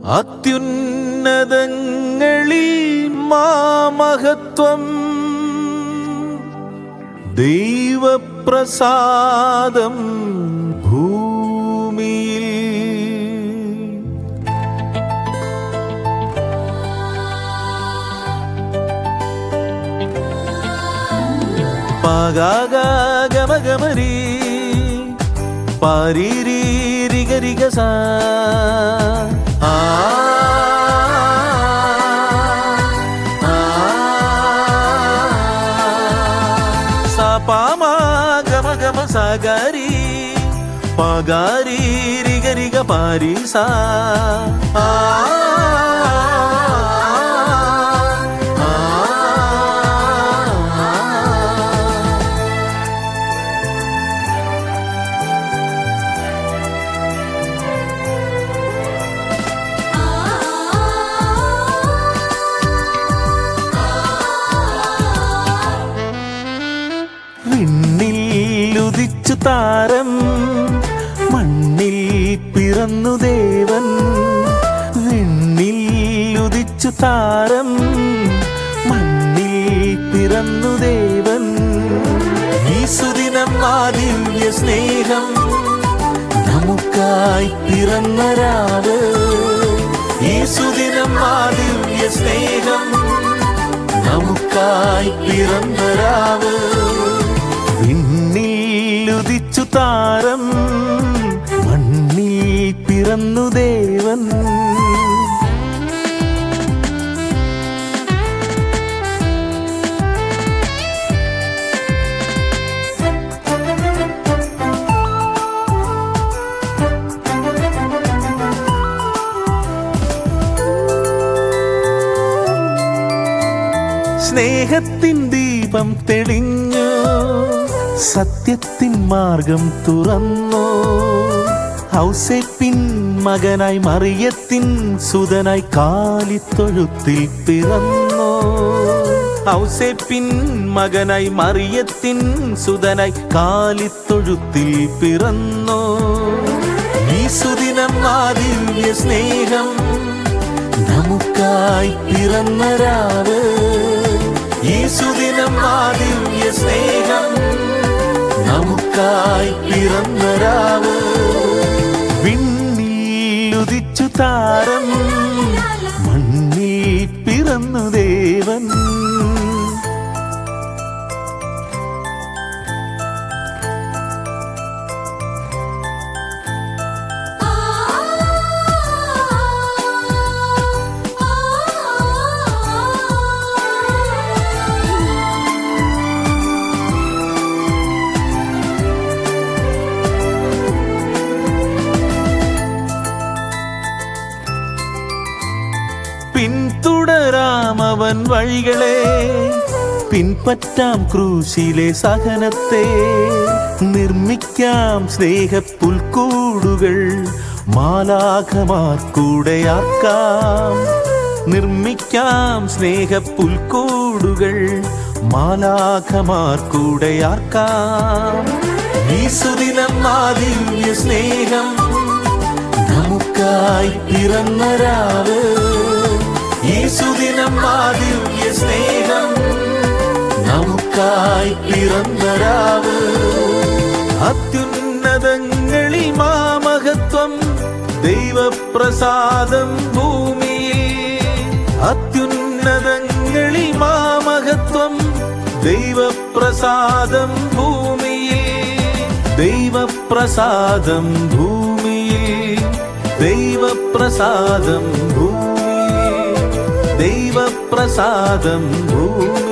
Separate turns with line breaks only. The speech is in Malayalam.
അത്യുന്നതങ്ങളിൽ മാമഹത്വം ദൈവപ്രസാദം ഭൂമിയിൽ. പഗഗമഗമരി പരിരിരിഗരിഗസ സപമഗമഗമ സഗരി പഗരിരിഗരിഗ പരിസ വിണ്ണിലുദിച്ചു താരം മണ്ണിൽ പിറന്നു ദേവൻ. വിണ്ണിലുദിച്ചു താരം മണ്ണിൽ പിറന്നു ദേവൻ. ഈ സുദിനം ആ ദിവ്യ സ്നേഹം നമുക്കായി പിറന്ന രാവ്. ഈ സുദിനം ആ ദിവ്യ സ്നേഹം നമുക്കായി പിറന്ന രാവ്. വിണ്ണിലുദിച്ചു താരം മണ്ണിൽ പിറന്നു ദേവൻ. സ്നേഹത്തിൻ ദീപം തെളിഞ്ഞു, സത്യത്തിൻ മാർഗം തുറന്നു. ഔസേപ്പിൻ മകനായി മറിയത്തിൻ സുതനായി കാലിത്തൊഴുത്തിൽ പിറന്നു. ഔസേപ്പിൻ മകനായി മറിയത്തിൻ സുതനായി കാലിത്തൊഴുത്തിൽ പിറന്നു. ഈ സുദിനം ആ ദിവ്യ സ്നേഹം നമുക്കായി പിറന്ന രാവ്. ഈ സുദിനം ആ ദിവ്യ സ്നേഹം നമുക്കായി പിറന്ന രാവ്. വിണ്ണിലുദിച്ചു താരം മണ്ണിൽ പിറന്നു ദേവൻ. പിന്തുടരാം അവൻ വഴികളെ, പിൻപറ്റാം ക്രൂശിലെ സഹനത്തെ. നിർമ്മിക്കാം സ്നേഹപ്പുൽക്കൂടുകൾ മാലാഖമാർക്കൂടെയാക്കാം. നിർമ്മിക്കാം സ്നേഹപ്പുൽക്കൂടുകൾ മാലാഖമാർക്കൂടെയാക്കാം. ഈ സുദിനം ആ ദിവ്യ സ്നേഹം നമുക്കായി പിറന്ന രാവ്. ഈ സുദിനം ആ ദിവ്യ സ്നേഹം നമുക്കായി പിറന്ന രാവ്. അത്യുന്നതങ്ങളിൽ മാമഹത്വം ദൈവപ്രസാദം ഭൂമിയിൽ. അത്യുന്നതങ്ങളിൽ മാമഹത്വം ദൈവപ്രസാദം ഭൂമിയിൽ. ദൈവപ്രസാദം ഭൂമിയിൽ. ദൈവപ്രസാദം ഭൂമിയിൽ. ദൈവപ്രസാദം ഭൂമി.